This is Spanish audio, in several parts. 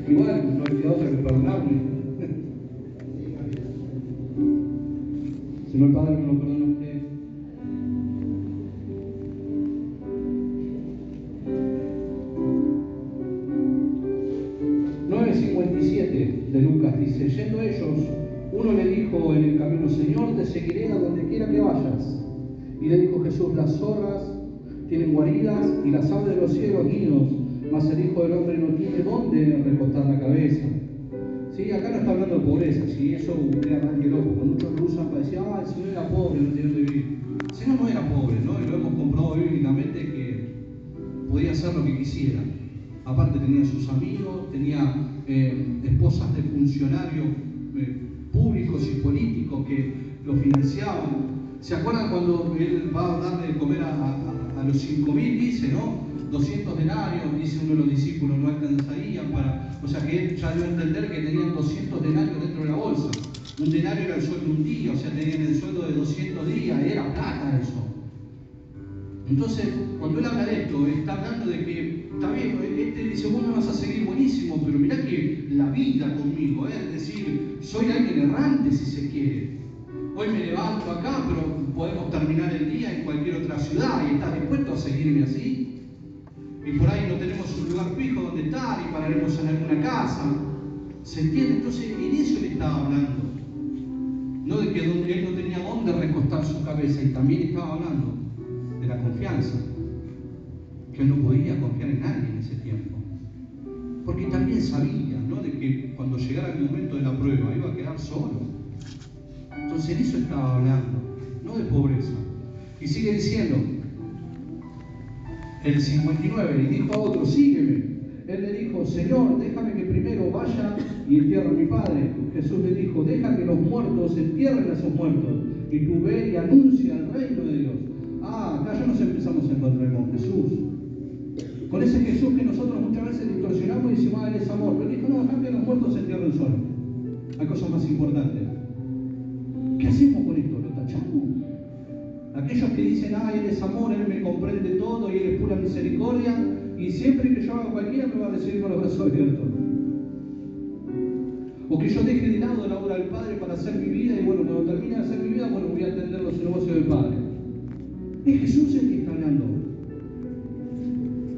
Igual, no le queda otra que perdonarme. Si no, el Padre me lo perdona a usted. De Lucas dice: yendo ellos, uno le dijo en el camino: Señor, te seguiré a donde quiera que vayas. Y le dijo Jesús: las zorras tienen guaridas y las aves de los cielos nidos, mas el Hijo del Hombre no tiene dónde recostar la cabeza. ¿Sí? Acá no está hablando de pobreza, ¿sí? Eso queda más que loco. Cuando muchos lo usan para decir: ah, el Señor era pobre, no tenía dónde vivir. El Señor no era pobre, ¿no? Y lo hemos comprobado bíblicamente que podía hacer lo que quisiera. Aparte tenía sus amigos, tenía esposas de funcionarios públicos y políticos que lo financiaban. ¿Se acuerdan cuando él va a darle de comer a los 5.000? Dice, ¿no? 200 denarios, dice uno de los discípulos, no alcanzarían para... O sea que él ya dio a entender que tenían 200 denarios dentro de la bolsa. Un denario era el sueldo de un día, o sea, tenían el sueldo de 200 días, era plata eso. Entonces, cuando él habla de esto, está hablando de que, está bien, este dice: vos me vas a seguir buenísimo, pero mirá que la vida conmigo, es decir, soy alguien errante si se quiere. Hoy me levanto acá, pero podemos terminar el día en cualquier otra ciudad, y estás dispuesto a seguirme así. Y por ahí no tenemos un lugar fijo donde estar y pararemos en alguna casa. ¿Se entiende? Entonces, en eso le estaba hablando. No de que él no tenía dónde recostar su cabeza, y también estaba hablando de la confianza, que él no podía confiar en nadie en ese tiempo, porque también sabía, ¿no?, de que cuando llegara el momento de la prueba iba a quedar solo. Entonces en eso estaba hablando, no de pobreza. Y sigue diciendo el 59: y dijo a otro: sígueme. Él le dijo: Señor, déjame que primero vaya y entierre a mi padre. Jesús le dijo: deja que los muertos entierren a sus muertos, y tú ve y anuncia el reino de Dios. Ah, acá ya nos empezamos a encontrar con Jesús. Con ese Jesús que nosotros muchas veces distorsionamos y decimos: ah, Él es amor. Pero dijo: no, deja que los muertos se entierren solos. Hay cosas más importantes. ¿Qué hacemos con esto? ¿Lo tachamos? Aquellos que dicen: ah, Él es amor, Él me comprende todo y Él es pura misericordia, y siempre que yo haga cualquiera me va a recibir con los brazos abiertos. O que yo deje de lado la obra del Padre para hacer mi vida, y bueno, cuando termine de hacer mi vida, bueno, voy a atender los negocios del Padre. Es Jesús el que está hablando.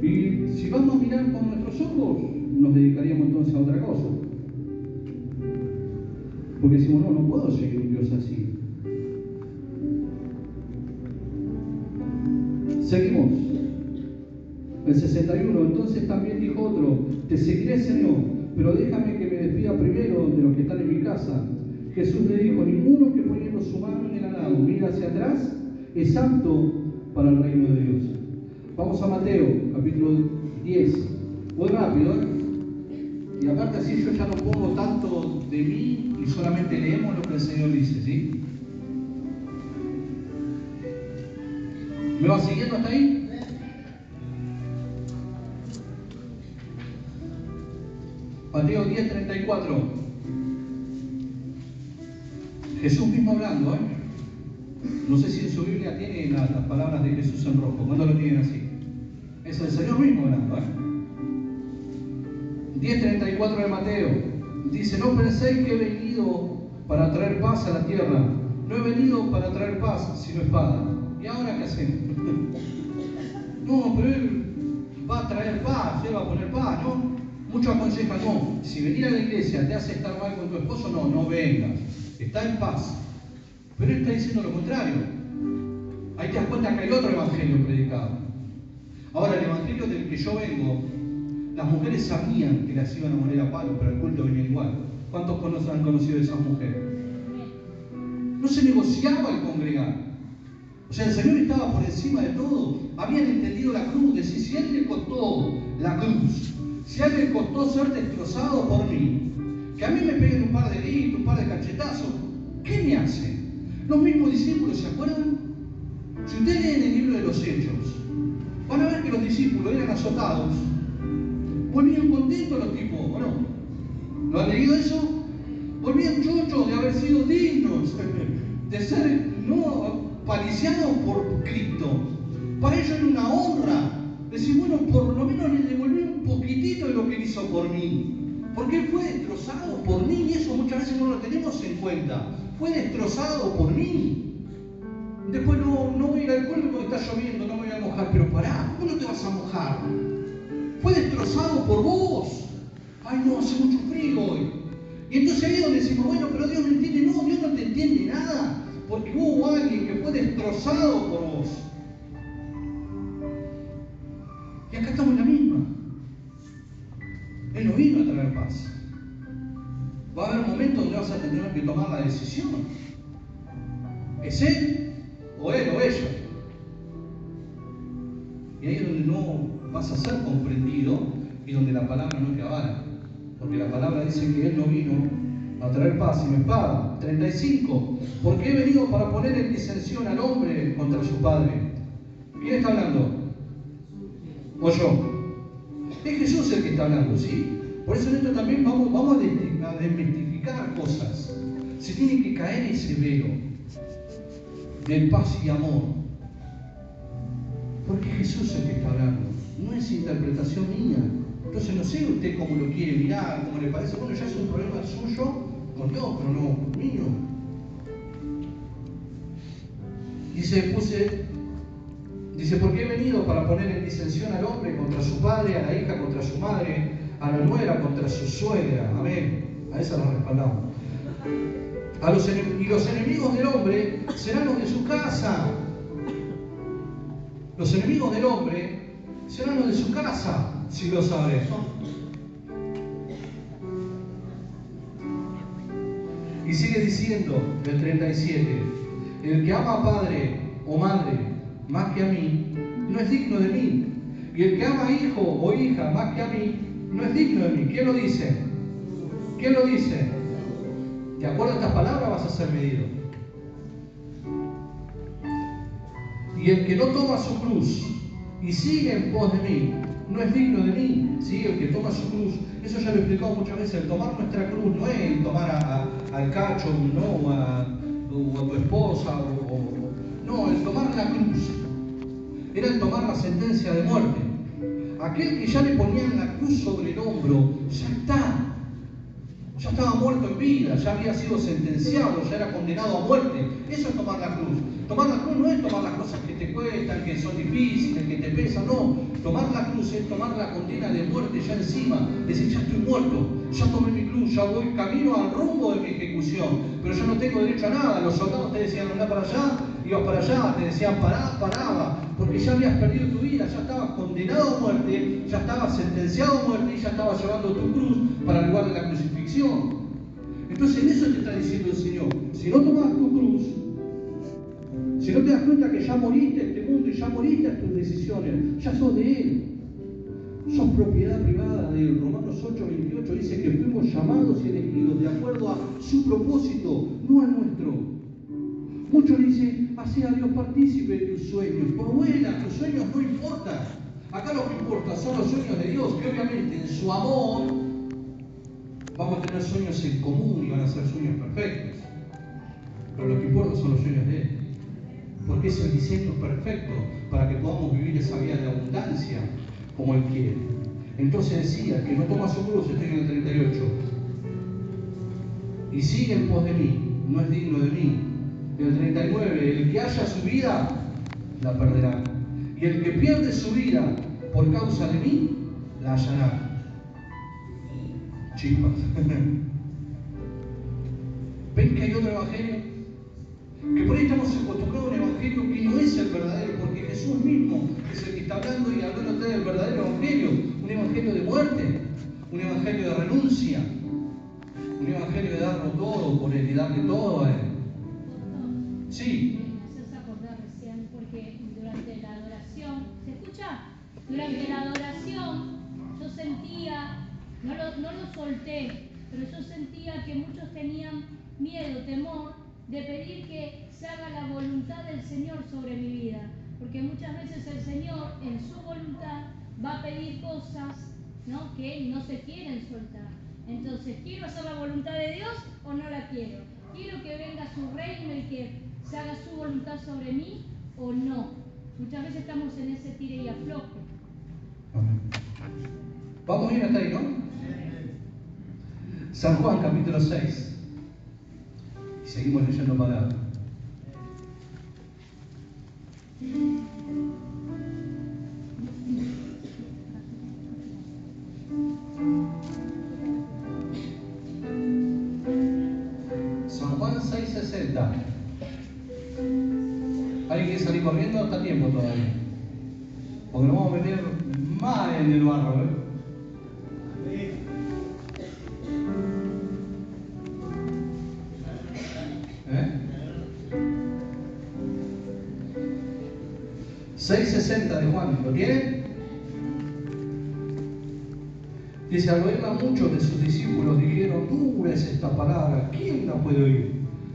Y si vamos a mirar con nuestros ojos, nos dedicaríamos entonces a otra cosa. Porque decimos: no, no puedo seguir un Dios así. Seguimos. El 61: entonces también dijo otro: te seguiré, Señor, pero déjame que me despida primero de los que están en mi casa. Jesús le dijo: ninguno que poniendo su mano en el arado mira hacia atrás es apto para el reino de Dios. Vamos a Mateo, capítulo 10. Muy rápido, ¿eh? Y aparte así yo ya no pongo tanto de mí y solamente leemos lo que el Señor dice, ¿sí? ¿Me va siguiendo hasta ahí? Mateo 10:34. Jesús mismo hablando, ¿eh? No sé si en su Biblia tiene las palabras de Jesús en rojo. ¿Cuándo lo tienen así? Es el Señor mismo hablando, ¿eh? 10:34 de Mateo. Dice: no penséis que he venido para traer paz a la tierra. No he venido para traer paz, sino espada. ¿Y ahora qué hacemos? No, pero Él va a traer paz, Él va a poner paz, ¿no? Muchos aconsejan: no, si venir a la iglesia te hace estar mal con tu esposo, no, no vengas. Está en paz. Pero Él está diciendo lo contrario. Ahí te das cuenta que hay otro evangelio predicado. Ahora, el evangelio del que yo vengo, las mujeres sabían que las iban a morir a palo, pero el culto venía igual. ¿Cuántos han conocido a esas mujeres? No se negociaba el congregar. O sea, el Señor estaba por encima de todo. Habían entendido la cruz. Decir: si a Él le costó la cruz, si a Él le costó ser destrozado por mí, que a mí me peguen un par de gritos, un par de cachetazos, ¿qué me hacen? Los mismos discípulos, ¿se acuerdan? Si ustedes leen el libro de los Hechos, van a ver que los discípulos eran azotados. Volvían contentos los tipos, ¿o no? ¿Lo han leído eso? Volvían chochos de haber sido dignos, de ser no paliciados por Cristo. Para ellos era una honra decir: bueno, por lo menos les devolví un poquitito de lo que Él hizo por mí. Porque Él fue destrozado por mí y eso muchas veces no lo tenemos en cuenta. Fue destrozado por mí. Después no voy a ir al pueblo porque está lloviendo, no me voy a mojar. Pero pará, ¿cómo no te vas a mojar? Fue destrozado por vos. Ay, no, hace mucho frío hoy. Y entonces ahí es donde decimos, bueno, pero Dios no entiende. No, Dios no te entiende nada. Porque hubo alguien que fue destrozado por vos. Y acá estamos en la misma. Él no vino a traer paz. Va a haber momentos donde vas a tener que tomar la decisión. ¿Es Él o Él o ella? Y ahí es donde no vas a ser comprendido y donde la palabra no te avala. Porque la palabra dice que Él no vino a traer paz sino espada. 35. Porque he venido para poner en disensión al hombre contra su padre. ¿Quién está hablando? ¿O yo? Es Jesús el que está hablando, ¿sí? Por eso en esto también vamos a desmistificar cosas. Se tiene que caer ese velo de paz y amor. Porque Jesús es el que está hablando. No es interpretación mía. Entonces no sé usted cómo lo quiere mirar, cómo le parece. Bueno, ya es un problema suyo con Dios, pero no mío. Dice, porque he venido para poner en disensión al hombre contra su padre, a la hija contra su madre, a la nuera contra su suegra. Amén. A esa la respaldamos. Y los enemigos del hombre serán los de su casa. Los enemigos del hombre serán los de su casa, si lo sabes. Y sigue diciendo, el 37, el que ama a padre o madre más que a mí, no es digno de mí. Y el que ama a hijo o hija más que a mí, no es digno de mí. ¿Quién lo dice? ¿Quién lo dice? ¿De acuerdo a estas palabras vas a ser medido? Y el que no toma su cruz y sigue en pos de mí, no es digno de mí. ¿Sí? El que toma su cruz, eso ya lo he explicado muchas veces, el tomar nuestra cruz no es el tomar al cacho, no, o a tu esposa, no, el tomar la cruz era el tomar la sentencia de muerte. Aquel que ya le ponían la cruz sobre el hombro, ya estaba muerto en vida, ya había sido sentenciado, ya era condenado a muerte. Eso es tomar la cruz. Tomar la cruz no es tomar las cosas que te cuestan, que son difíciles, que te pesan, no. Tomar la cruz es tomar la condena de muerte ya encima. Decir, ya estoy muerto, ya tomé mi cruz, ya voy camino al rumbo de mi ejecución, pero yo no tengo derecho a nada. Los soldados te decían, anda para allá, ibas para allá, te decían, paraba, porque ya habías perdido tu vida, ya estabas condenado a muerte, ya estabas sentenciado a muerte y ya estabas llevando tu cruz para el lugar de la crucifixión. Entonces en eso te está diciendo el Señor, si no tomas tu cruz, si no te das cuenta que ya moriste a este mundo y ya moriste a tus decisiones, ya sos de Él, sos propiedad privada de Él. Romanos 8:28 dice que fuimos llamados y elegidos de acuerdo a su propósito, no al nuestro. Muchos dicen, hacé a Dios partícipe de tus sueños. Por buena, tus sueños no importan. Acá lo que importa son los sueños de Dios, que obviamente en su amor vamos a tener sueños en común y van a ser sueños perfectos. Pero lo que importa son los sueños de Él. Porque es el diseño perfecto para que podamos vivir esa vida de abundancia como Él quiere. Entonces decía, que no toma su cruz, estoy en el 38, y sigue en pos de mí, no es digno de mí. El 39, el que haya su vida, la perderá. Y el que pierde su vida por causa de mí, la hallará. Chispas. ¿Ven que hay otro evangelio? Que por ahí estamos acostumbrados a un evangelio que no es el verdadero, porque Jesús mismo es el que está hablando y hablando del verdadero evangelio. Un evangelio de muerte, un evangelio de renuncia, un evangelio de darlo todo por Él y darle todo a Él. Sí. Me haces acordar recién, porque durante la adoración, ¿se escucha? Durante la adoración yo sentía, no lo solté, pero yo sentía que muchos tenían miedo, temor de pedir que se haga la voluntad del Señor sobre mi vida, porque muchas veces el Señor en su voluntad va a pedir cosas, ¿no?, que no se quieren soltar. Entonces, ¿quiero hacer la voluntad de Dios o no la quiero? ¿Quiero que venga su reino y que se haga su voluntad sobre mí o no? Muchas veces estamos en ese tire y afloje. Vamos bien hasta ahí, ¿no? San Juan, capítulo 6. Y seguimos leyendo palabras. San Juan 6:60. ¿Alguien quiere salir corriendo? Está a tiempo todavía. Porque nos vamos a meter mal en el barro, ¿eh? ¿Eh? 6:60 de Juan, ¿lo tienen? Dice, al oírla muchos de sus discípulos dijeron, dura es esta palabra, ¿quién la puede oír?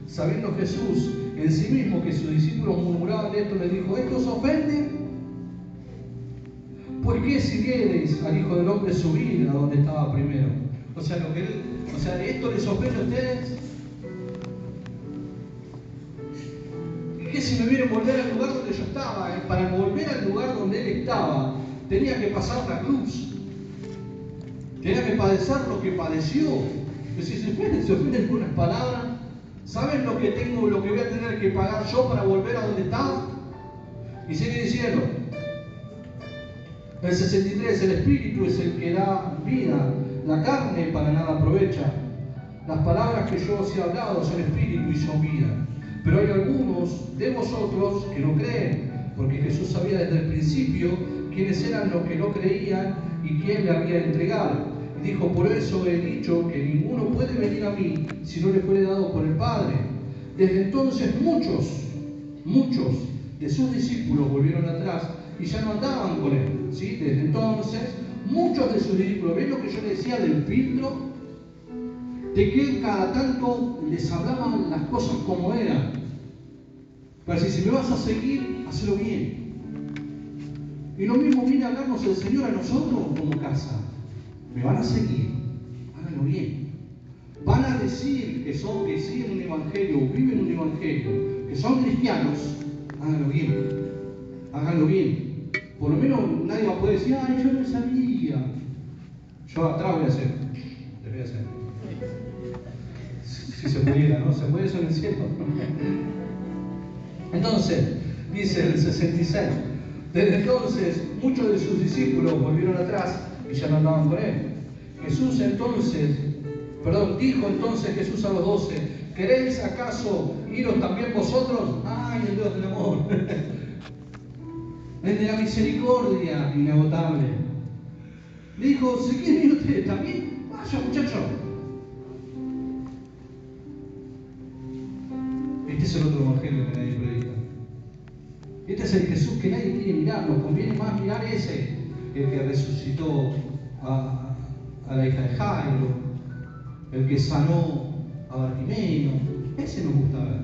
Sabiendo Jesús en sí mismo que sus discípulos murmuraban de esto, les dijo, ¿esto os ofende? ¿Por qué si viereis al Hijo del Hombre subir a donde estaba primero? O sea, ¿esto les ofende a ustedes? ¿Qué si me vienen volver al lugar donde yo estaba? Para volver al lugar donde Él estaba, tenía que pasar la cruz. Tenía que padecer lo que padeció. Pero si se ofenden con unas palabras, ¿saben lo que voy a tener que pagar yo para volver a donde estaba? Y sigue diciendo, el 63, el Espíritu es el que da vida, la carne para nada aprovecha. Las palabras que yo os he hablado son Espíritu y son vida. Pero hay algunos de vosotros que no creen, porque Jesús sabía desde el principio quiénes eran los que no creían y quién le había entregado. Y dijo, por eso he dicho que ninguno puede venir a mí si no le fuere dado por el Padre. Desde entonces muchos de sus discípulos volvieron atrás y ya no andaban con Él. ¿Sí? Desde entonces muchos de sus discípulos, ¿ven lo que yo les decía del filtro? De que cada tanto les hablaban las cosas como eran. Para decir, si me vas a seguir, hazlo bien. Y lo mismo viene a hablarnos el Señor a nosotros como casa. Me van a seguir, háganlo bien. Van a decir que siguen un evangelio, viven un evangelio, que son cristianos, háganlo bien. Háganlo bien. Por lo menos nadie va a poder decir, ay, yo no sabía. Yo atrás voy a hacer. Les voy a hacer. Si se pudiera, ¿no? Se puede eso en el cielo. Entonces, dice el 66, desde entonces muchos de sus discípulos volvieron atrás y ya no andaban con Él. Dijo entonces Jesús a los 12, ¿queréis acaso iros también vosotros? ¡Ay, el Dios del amor! El de la misericordia inagotable. Le dijo, ¿se quieren ir ustedes también? Vaya, muchachos. Este es el otro evangelio que nadie predica. Este es el Jesús que nadie quiere mirar. Nos conviene más mirar ese, el que resucitó a la hija de Jairo, el que sanó a Bartimeo. Ese nos gusta ver.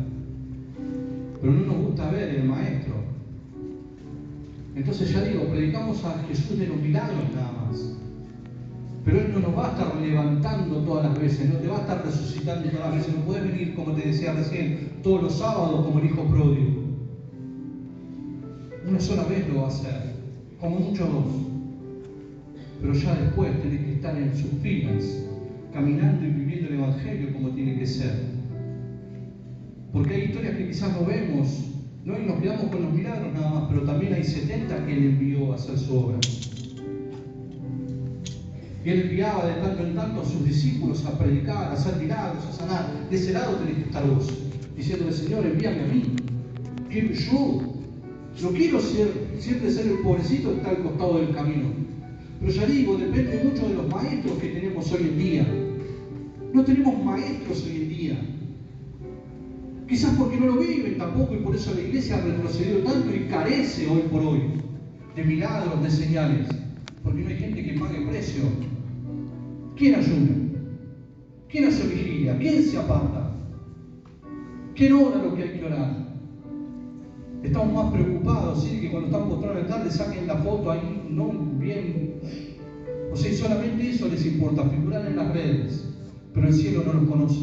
Pero no nos gusta ver el Maestro. Entonces ya digo, predicamos a Jesús de los milagros nada más. Pero Él no nos va a estar levantando todas las veces, no te va a estar resucitando todas las veces. No puedes venir, como te decía recién, todos los sábados como el hijo pródigo. Una sola vez lo va a hacer, como mucho dos. Pero ya después tenés que estar en sus filas, caminando y viviendo el Evangelio como tiene que ser. Porque hay historias que quizás no vemos, ¿no? Y nos quedamos con los milagros nada más, pero también hay 70 que Él envió a hacer su obra. Y Él enviaba de tanto en tanto a sus discípulos a predicar, a hacer milagros, a sanar. De ese lado tenés que estar vos, diciéndole, Señor, envíame a mí. Que yo no quiero siempre ser el pobrecito que está al costado del camino. Pero ya digo, depende mucho de los maestros que tenemos hoy en día. No tenemos maestros hoy en día. Quizás porque no lo viven tampoco y por eso la iglesia ha retrocedido tanto y carece hoy por hoy de milagros, de señales. Porque no hay gente que pague precio. ¿Quién ayuda? ¿Quién hace vigilia? ¿Quién se aparta? ¿Quién ora lo que hay que orar? Estamos más preocupados, ¿sí? Que cuando están postrados en el altar saquen la foto ahí, no bien. O sea, solamente eso les importa, figurar en las redes, pero el cielo no los conoce.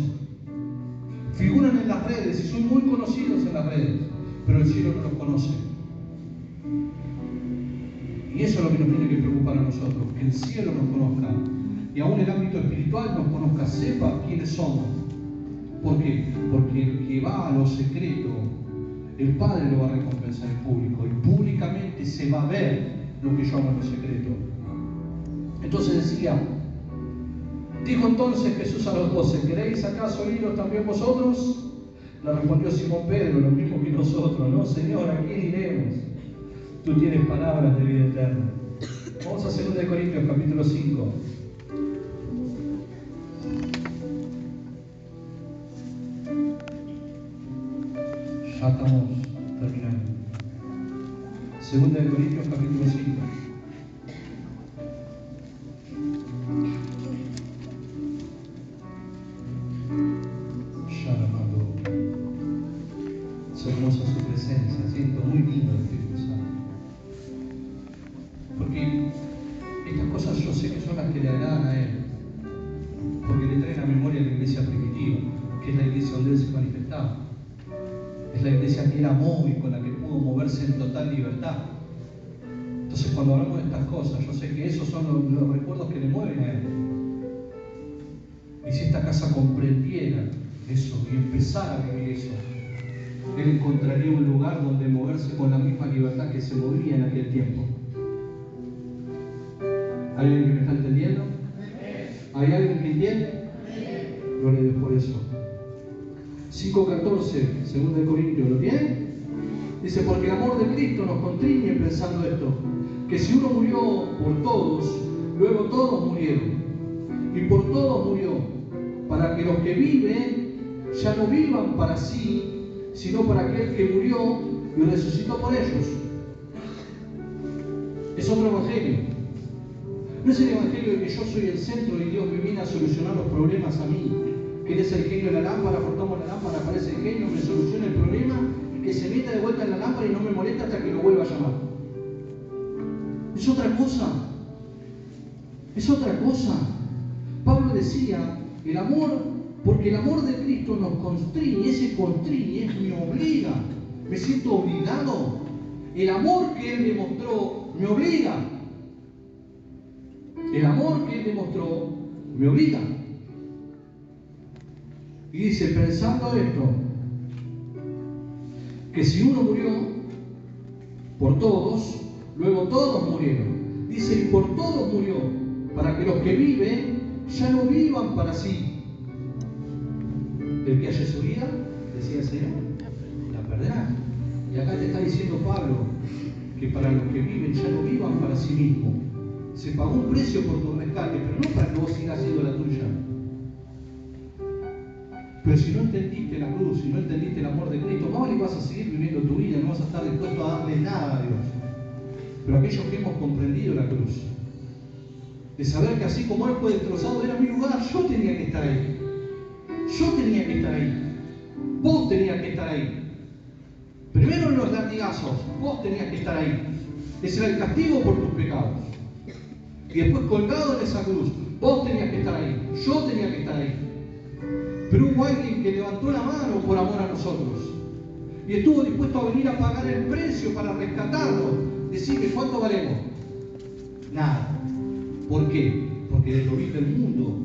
Figuran en las redes y son muy conocidos en las redes, pero el cielo no los conoce. Y eso es lo que nos tiene que preocupar a nosotros, que el cielo nos conozca y aún el ámbito espiritual nos conozca, sepa quiénes somos. ¿Por qué? Porque el que va a lo secreto, el Padre lo va a recompensar en público y públicamente se va a ver lo que yo hago en lo secreto. Entonces decía, dijo entonces Jesús a los 12, ¿queréis acaso iros también vosotros? Le respondió Simón Pedro, lo mismo que nosotros, ¿no? Señor, ¿a quién iremos? Tú tienes palabras de vida eterna. Vamos a 2 Corintios capítulo 5. Ya estamos terminando. 2 Corintios capítulo 5. Ya la mando. Es hermosa su presencia, siento muy lindo el Espíritu Santo. Porque estas cosas yo sé que son las que le agradan a Él. Porque le traen a memoria la iglesia primitiva, que es la iglesia donde Él se manifestaba. Es la iglesia que Él amó y con la que pudo moverse en total libertad. Entonces cuando hablamos de estas cosas, yo sé que esos son los recuerdos que le mueven a Él. Y si esta casa comprendiera eso y empezara a vivir eso, Él encontraría un lugar donde moverse con la misma libertad que se movía en aquel tiempo. ¿Hay alguien que me está entendiendo? ¿Hay alguien que entiende? Gloria a Dios por eso. 5:14, 2 Corintios, ¿lo tienen? Dice, porque el amor de Cristo nos constriñe pensando esto, que si uno murió por todos, luego todos murieron. Y por todos murió, para que los que viven ya no vivan para sí, sino para aquel que murió y resucitó por ellos. Es otro evangelio. No es el evangelio de que yo soy el centro y Dios me viene a solucionar los problemas a mí. Que Él es el genio de la lámpara, cortamos la lámpara, aparece el genio, me soluciona el problema y que se meta de vuelta en la lámpara y no me molesta hasta que lo vuelva a llamar. Es otra cosa. Es otra cosa. Pablo decía, el amor, porque el amor de Cristo nos constriñe, ese constriñe me obliga, me siento obligado. El amor que Él demostró me obliga. El amor que Él demostró me obliga. Y dice, pensando esto, que si uno murió por todos, luego todos murieron. Dice, y por todos murió, para que los que viven ya no vivan para sí. El que haya su vida, decía el Señor, la perderá. Y acá te está diciendo Pablo, que para los que viven ya no vivan para sí mismos. Se pagó un precio por tu rescate, pero no para que vos sigas haciendo la tuya. Pero si no entendiste la cruz, si no entendiste el amor de Cristo, más vale vas a seguir viviendo tu vida, no vas a estar dispuesto a darle nada a Dios. Pero aquellos que hemos comprendido la cruz, de saber que así como Él fue destrozado, era mi lugar, yo tenía que estar ahí. Yo tenía que estar ahí. Vos tenías que estar ahí. Primero en los latigazos, vos tenías que estar ahí. Ese era el castigo por tus pecados. Y después colgado en esa cruz, vos tenías que estar ahí. Yo tenía que estar ahí. Pero hubo alguien que levantó la mano por amor a nosotros y estuvo dispuesto a venir a pagar el precio para rescatarnos. Decirle, ¿cuánto valemos? Nada. ¿Por qué? Porque de lo vil del mundo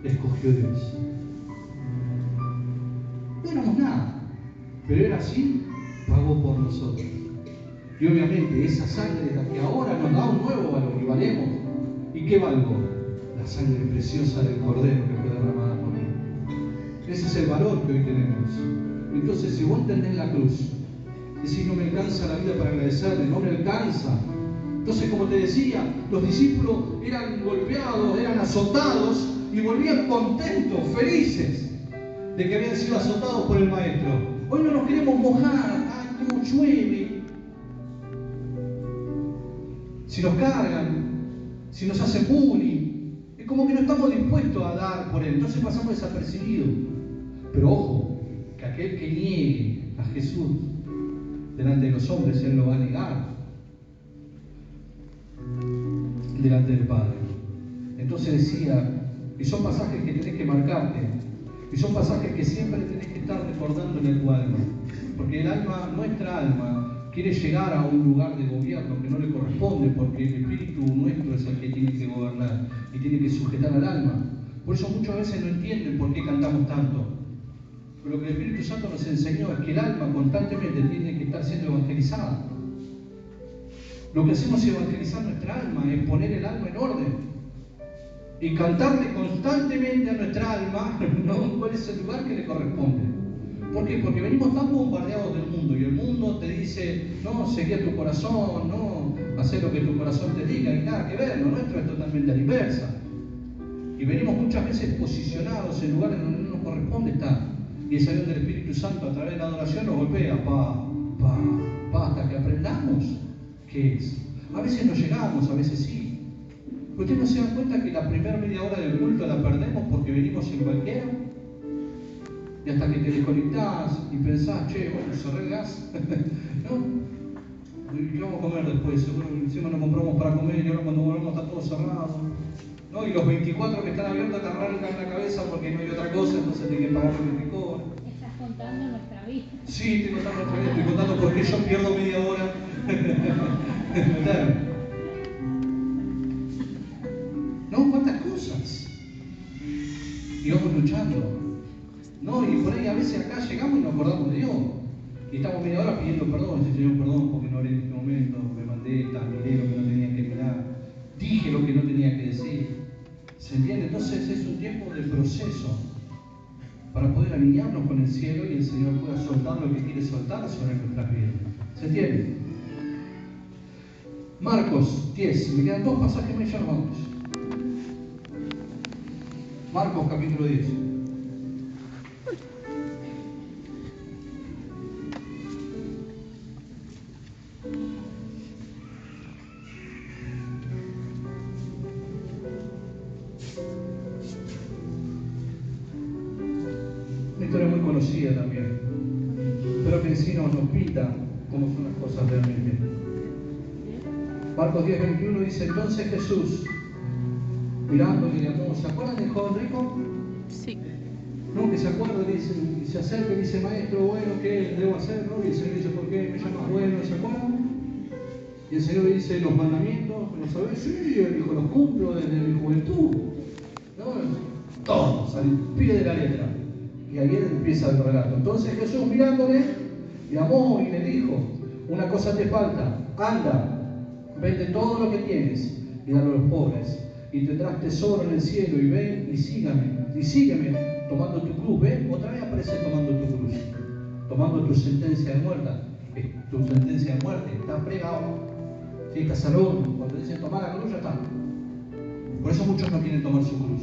escogió Dios. No éramos nada, pero era así, pagó por nosotros. Y obviamente esa sangre es la que ahora nos da un nuevo valor y valemos. ¿Y qué valgo? La sangre preciosa del Cordero que fue derramada por mí. Ese es el valor que hoy tenemos. Entonces, si vos entendés la cruz, decís, no me alcanza la vida para agradecerle, no me alcanza. Entonces, como te decía, los discípulos eran golpeados, eran azotados y volvían contentos, felices de que habían sido azotados por el Maestro. Hoy no nos queremos mojar, ay, cómo llueve. Si nos cargan, si nos hacen bullying, es como que no estamos dispuestos a dar por Él. Entonces pasamos desapercibidos. Pero ojo, que aquel que niegue a Jesús delante de los hombres, Él lo va a negar delante del Padre. Entonces decía, y son pasajes que tenés que marcarte, y son pasajes que siempre tenés que estar recordando en tu alma, porque el alma, nuestra alma, quiere llegar a un lugar de gobierno que no le corresponde, porque el Espíritu nuestro es el que tiene que gobernar y tiene que sujetar al alma. Por eso muchas veces no entienden por qué cantamos tanto. Pero lo que el Espíritu Santo nos enseñó es que el alma constantemente tiene que estar siendo evangelizada. Lo que hacemos es evangelizar nuestra alma, es poner el alma en orden y cantarle constantemente a nuestra alma, ¿no?, cuál es el lugar que le corresponde. ¿Por qué? Porque venimos tan bombardeados del mundo y el mundo te dice, no, seguí a tu corazón, no, haz lo que tu corazón te diga, y nada que ver, lo nuestro es totalmente a la inversa. Y venimos muchas veces posicionados en lugares donde no nos corresponde estar. Y es ahí donde el Espíritu Santo a través de la adoración nos golpea, hasta que aprendamos qué es. A veces no llegamos, a veces sí. ¿Ustedes no se dan cuenta que la primera media hora del culto la perdemos porque venimos en cualquiera? Y hasta que te desconectás y pensás, che, bueno, cerré el gas, ¿no? ¿Y qué vamos a comer después? Seguro que encima nos compramos para comer y ahora cuando volvemos está todo cerrado, ¿no? Y los 24 que están abiertos te arrancan la cabeza porque no hay otra cosa, entonces te hay que pagar lo que te cobran. Estás contando nuestra vida. Sí, estoy contando nuestra vida, estoy contando por qué yo pierdo media hora. Claro. ¿No? ¿Cuántas cosas? Y vamos luchando. No, y por ahí a veces acá llegamos y nos acordamos de Dios. Y estamos media hora pidiendo perdón. Señor, perdón porque no oré en este momento, me mandé tan dinero que no tenía que mirar, dije lo que no tenía que decir. ¿Se entiende? Entonces es un tiempo de proceso para poder alinearnos con el cielo y el Señor pueda soltar lo que quiere soltar sobre nuestras vidas. ¿Se entiende? Marcos 10. Me quedan 2 pasajes más y ya nos vamos. Marcos capítulo 10. Una historia muy conocida también, pero que en sí nos pinta cómo son las cosas realmente. Marcos 10, 21 dice: entonces Jesús, mirando y llamó, ¿se acuerdan del joven rico? Sí. No, que se acuerda, dice, y se acerca y dice: maestro, bueno, ¿qué debo hacer? ¿No? Y el Señor dice: ¿por qué me llamas bueno? ¿Se acuerdan? Y el Señor le dice: los mandamientos, ¿lo sabés? Sí, él dijo: los cumplo desde mi juventud. ¿No? Todos, al pie de la letra. Y ahí empieza el relato. Entonces Jesús, mirándole, llamó y le dijo: una cosa te falta, anda, vende todo lo que tienes y dalo a los pobres, y tendrás tesoro en el cielo, y ven y sígueme tomando tu cruz. ¿Ven? Otra vez aparece tomando tu cruz, tomando tu sentencia de muerte. Tu sentencia de muerte está pregado, ¿sí? Estás al horno. Cuando dicen tomar la cruz, ya está. Por eso muchos no quieren tomar su cruz.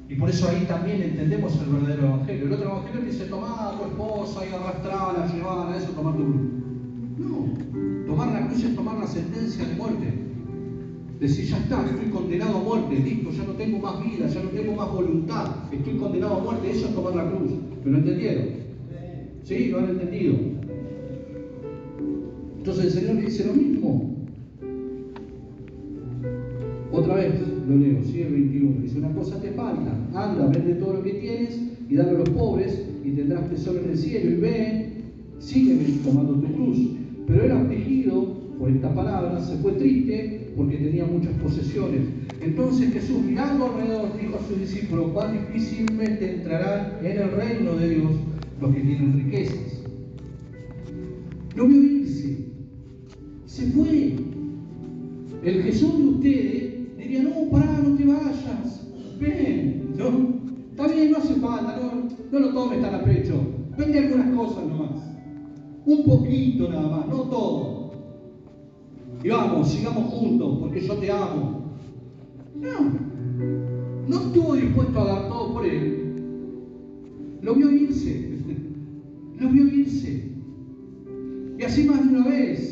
Y por eso ahí también entendemos el verdadero evangelio. El otro evangelio dice: tomá a tu esposa y arrastrala, llevala, eso, tomar tu cruz. No, tomar la cruz es tomar la sentencia de muerte. Decir: ya está, estoy condenado a muerte, listo, ya no tengo más vida, ya no tengo más voluntad, estoy condenado a muerte. Eso es tomar la cruz. ¿Me lo entendieron? ¿Sí? ¿Lo han entendido? Entonces el Señor le dice lo mismo. Otra vez lo leo, sigue el 21. Dice: una cosa te falta, anda, vende todo lo que tienes y dale a los pobres, y tendrás tesoro en el cielo, y ven, sígueme tomando tu cruz. Pero él, afligido por esta palabra, se fue triste porque tenía muchas posesiones. Entonces Jesús, mirando alrededor, dijo a sus discípulos: cuán difícilmente entrarán en el reino de Dios los que tienen riquezas. Lo vio irse, se fue. El Jesús de ustedes diría: no, pará, no te vayas, ven, ¿no? Está bien, no hace falta, no lo tomes tan a pecho, vende algunas cosas nomás, un poquito nada más, no todo. Y vamos, sigamos juntos, porque yo te amo. No estuvo dispuesto a dar todo por él. Lo vio irse, lo vio irse. Y así más de una vez.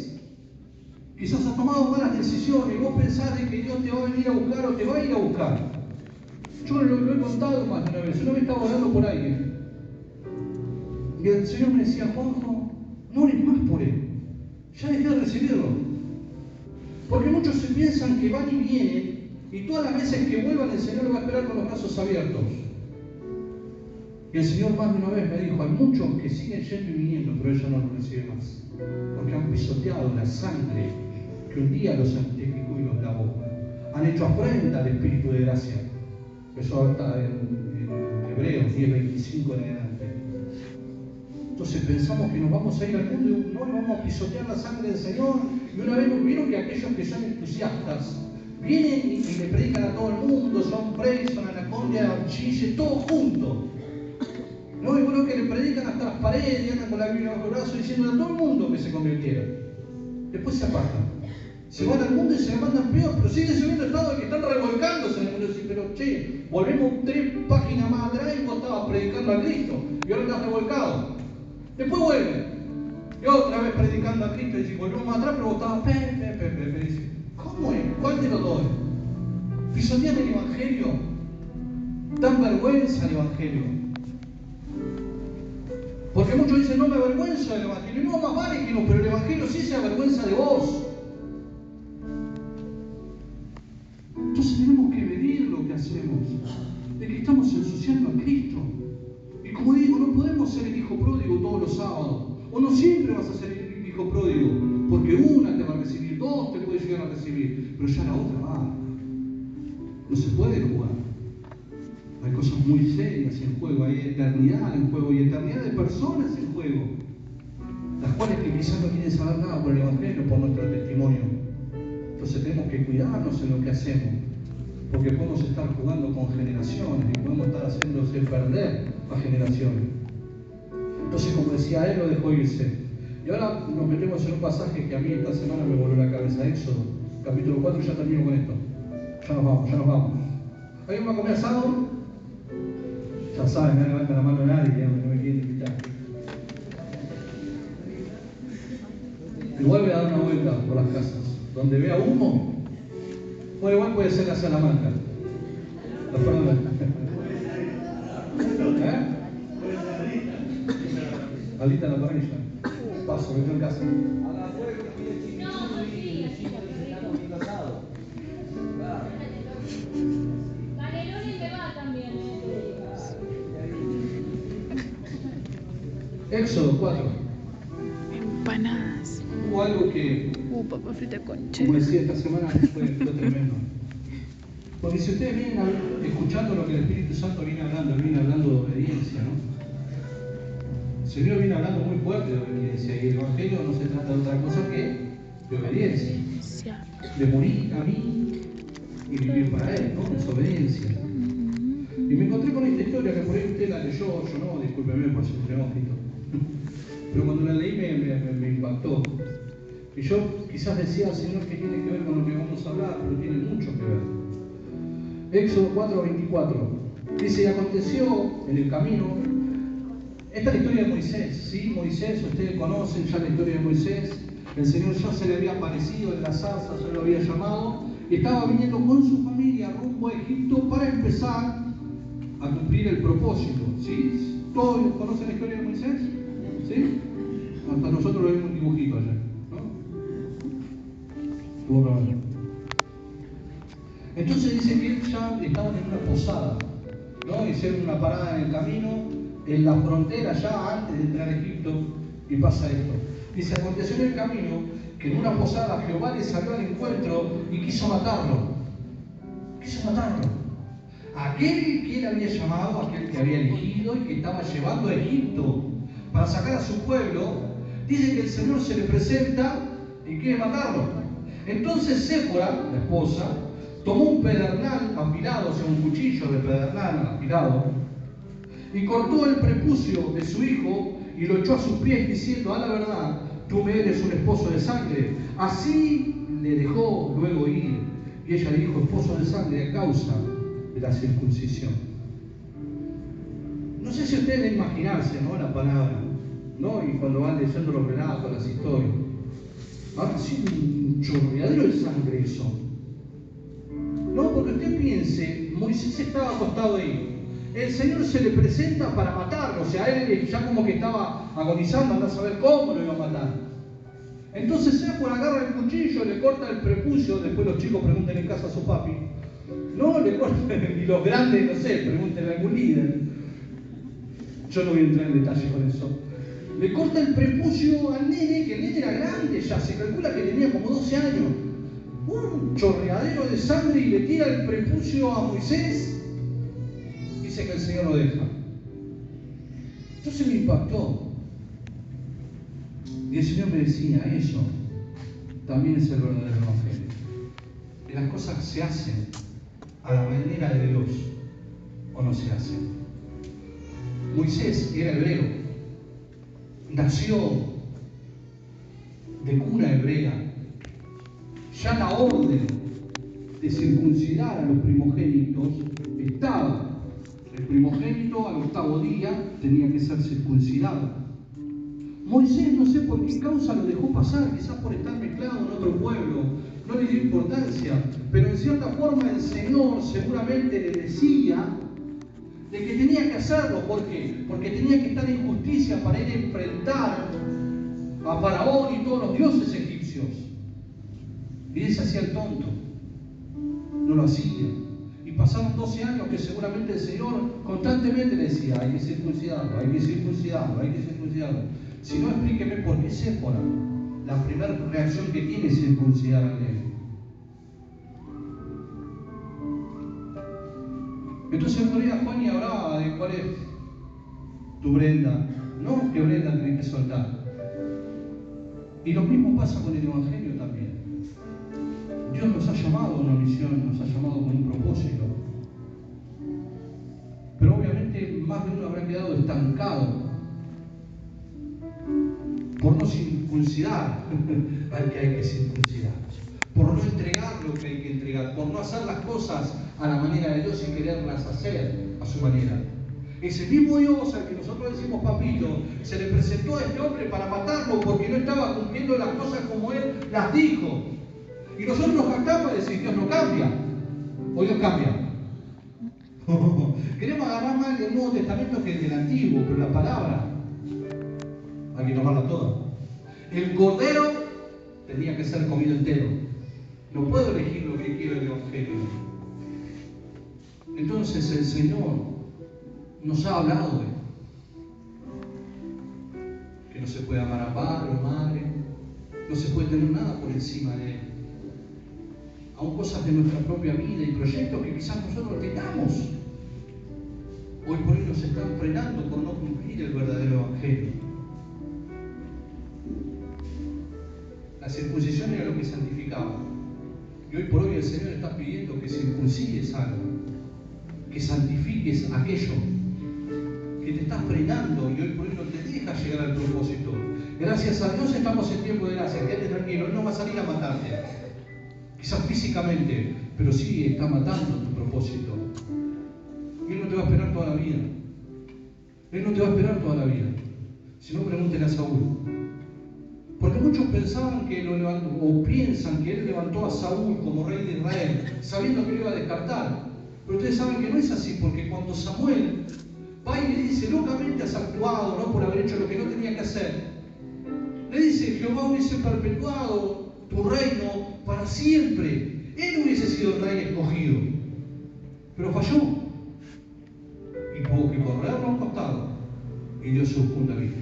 Quizás has tomado malas decisiones y vos pensás de que Dios te va a venir a buscar o te va a ir a buscar. Yo lo he contado más de una vez. Una vez estaba orando por alguien y el Señor me decía: Juanjo, no ores más por él, ya dejé de recibirlo. Porque muchos se piensan que van y vienen y todas las veces que vuelvan el Señor lo va a esperar con los brazos abiertos. Y el Señor más de una vez me dijo, hay muchos que siguen yendo y viniendo, pero ella no lo recibe más. Porque han pisoteado la sangre que un día los santificó y los lavó. Han hecho afrenta al Espíritu de gracia. Eso está en Hebreos 10:25 en adelante. Entonces pensamos que nos vamos a ir al mundo y no vamos a pisotear la sangre del Señor. Y una vez nos vieron que aquellos que son entusiastas vienen y le predican a todo el mundo, son Freyson, Anacondia, Chille, todos juntos. No, y bueno, que le predican hasta las paredes y andan con la Biblia bajo el brazo diciendo a todo el mundo que se convirtiera. Después se apartan. Se van al mundo y se le mandan peor, pero siguen subiendo estados que están revolcándose en el mundo. Pero che, volvemos 3 páginas más atrás y vos estabas predicando a Cristo y ahora estás revolcado. Después vuelven. Y otra vez predicando a Cristo y dice, volvemos más atrás, pero vos estabas dice, ¿cómo es? ¿Cuál de los dos? ¿Pisotean el Evangelio? ¿Dan vergüenza al Evangelio? Porque muchos dicen, no me avergüenzo del Evangelio. No, más vale que no, pero el Evangelio sí se avergüenza de vos. Entonces tenemos que medir lo que hacemos, de que estamos ensuciando a Cristo. Y como digo, no podemos ser el hijo pródigo todos los sábados. O no siempre vas a ser el hijo pródigo, porque una te va a recibir, 2 te puede llegar a recibir, pero ya la otra va. No se puede jugar. Hay cosas muy serias en juego, hay eternidad en juego y eternidad de personas en juego, las cuales que quizás no quieren saber nada por el Evangelio, por nuestro testimonio. Entonces tenemos que cuidarnos en lo que hacemos, porque podemos estar jugando con generaciones y podemos estar haciéndose perder a generaciones. Entonces, como decía él, lo dejó irse. Y ahora nos metemos en un pasaje que a mí esta semana me voló la cabeza, Éxodo, capítulo 4, y ya termino con esto. Ya nos vamos. ¿Alguien va a comer asado? Ya saben, no levanta la mano a nadie, no me quieren invitar. Igual voy a dar una vuelta por las casas. Donde vea humo, bueno, igual puede ser la Salamanca. Alita en la parrilla. Paso, me estoy en casa. Éxodo 4. Empanadas. Hubo algo que, Papa frita con como cheddar. decía esta semana, fue tremendo. Porque si ustedes vienen escuchando lo que el Espíritu Santo viene hablando, él viene hablando de obediencia, ¿no? El Señor viene hablando muy fuerte de obediencia y el Evangelio no se trata de otra cosa que de obediencia. De morir a mí y vivir para Él, ¿no? Es obediencia. Y me encontré con esta historia que por ahí usted la leyó, yo no, discúlpeme por ser neófito. Pero cuando la leí me impactó. Y yo quizás decía al Señor que tiene que ver con lo que vamos a hablar, pero tiene mucho que ver. Éxodo 4:24. Dice, y aconteció en el camino. Esta es la historia de Moisés, ¿sí? Moisés, ustedes conocen ya la historia de Moisés. El Señor ya se le había aparecido en la zarza, ya lo había llamado. Y estaba viniendo con su familia rumbo a Egipto para empezar a cumplir el propósito, ¿sí? ¿Todos conocen la historia de Moisés? ¿Sí? Hasta nosotros lo vimos un dibujito allá, ¿no? Entonces dice que ya estaban en una posada, ¿no? Hicieron una parada en el camino, en la frontera ya antes de entrar a Egipto, y pasa esto. Dice, aconteció en el camino que en una posada Jehová le salió al encuentro y quiso matarlo. Aquel que él había llamado, aquel que había elegido y que estaba llevando a Egipto para sacar a su pueblo, dice que el Señor se le presenta y quiere matarlo. Entonces Séfora, la esposa, tomó un pedernal afilado, o sea, un cuchillo de pedernal afilado, y cortó el prepucio de su hijo y lo echó a sus pies diciendo, a la verdad, tú me eres un esposo de sangre. Así le dejó luego ir, y ella le dijo, esposo de sangre a causa de la circuncisión. No sé si ustedes deben imaginarse, ¿no?, la palabra, ¿no? Y cuando van leyendo los relatos, las historias, ha sido un chorreadero de sangre eso. No, porque usted piense, Moisés estaba acostado ahí. El Señor se le presenta para matarlo, o sea, él ya como que estaba agonizando, anda a saber cómo lo iba a matar. Entonces Séfora agarra el cuchillo, le corta el prepucio, después los chicos pregunten en casa a su papi. No, le cortan, y los grandes, no sé, pregúntenle a algún líder. Yo no voy a entrar en detalle con eso. Le corta el prepucio al nene, que el nene era grande ya, se calcula que tenía como 12 años. Un chorreadero de sangre y le tira el prepucio a Moisés. Dice que el Señor lo deja. Entonces me impactó. Y el Señor me decía, eso también es el verdadero evangelio. Que las cosas se hacen a la manera de Dios o no se hacen. Moisés era hebreo, nació de cuna hebrea. Ya la orden de circuncidar a los primogénitos estaba. El primogénito al 8º día tenía que ser circuncidado. Moisés, no sé por qué causa lo dejó pasar, quizás por estar mezclado en otro pueblo, no le dio importancia, pero en cierta forma el Señor seguramente le decía de que tenía que hacerlo. ¿Por qué? Porque tenía que estar en justicia para ir a enfrentar a Faraón y todos los dioses egipcios. Y él se hacía el tonto, no lo hacía. Y pasaron 12 años que seguramente el Señor constantemente le decía, hay que circuncidarlo, hay que circuncidarlo, hay que circuncidarlo. Si no, explíqueme por qué Séfora, la primera reacción que tiene es circuncidar al nene. Entonces yo ponía a Juan y hablaba de cuál es tu Brenda. No, que Brenda tenés que soltar. Y lo mismo pasa con el Evangelio también. Dios nos ha llamado a una misión, nos ha llamado con un propósito. Pero obviamente más de uno habrá quedado estancado por no circuncidar al que hay que circuncidar, por no entregar lo que hay que entregar, por no hacer las cosas a la manera de Dios y quererlas hacer a su manera. Ese mismo Dios al que nosotros decimos papito, se le presentó a este hombre para matarlo porque no estaba cumpliendo las cosas como él las dijo. Y nosotros nos jactamos de decir, Dios no cambia, o Dios cambia. Queremos agarrar más del Nuevo Testamento que del Antiguo, pero la palabra hay que tomarla toda. El cordero tenía que ser comido entero. No puedo elegir lo que quiero del Evangelio. Entonces el Señor nos ha hablado de que no se puede amar a padre o madre, no se puede tener nada por encima de él. Aún cosas de nuestra propia vida y proyectos que quizás nosotros tengamos, hoy por hoy nos están frenando por no cumplir el verdadero Evangelio. La circuncisión era lo que santificaba. Y hoy por hoy el Señor está pidiendo que circuncides algo, que santifiques aquello que te está frenando y hoy por hoy no te deja llegar al propósito. Gracias a Dios estamos en tiempo de gracia. Quédate tranquilo, Él no va a salir a matarte. Quizás físicamente, pero sí está matando tu propósito. Y Él no te va a esperar toda la vida. Él no te va a esperar toda la vida. Si no, pregúntenle a Saúl. Porque muchos pensaban que lo levantó, o piensan que él levantó a Saúl como rey de Israel, sabiendo que lo iba a descartar. Pero ustedes saben que no es así, porque cuando Samuel va y le dice, locamente has actuado, ¿no?, por haber hecho lo que no tenía que hacer, le dice, Jehová hubiese perpetuado tu reino para siempre. Él hubiese sido el rey escogido, pero falló. Y tuvo que correrlo a un costado y dio su segunda vida.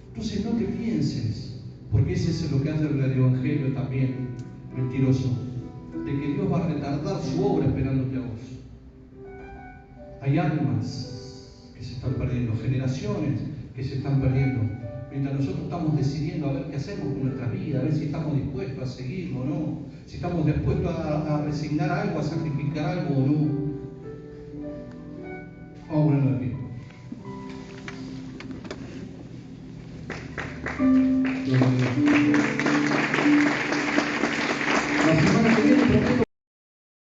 Entonces no te pienses, porque ese es lo que hace el Evangelio también, mentiroso, de que Dios va a retardar su obra esperándote a vos. Hay almas que se están perdiendo, generaciones que se están perdiendo, mientras nosotros estamos decidiendo a ver qué hacemos con nuestra vida, a ver si estamos dispuestos a seguir o no, si estamos dispuestos a resignar algo, a sacrificar algo o no. Vamos a ponerlo de pie. Gloria a Dios.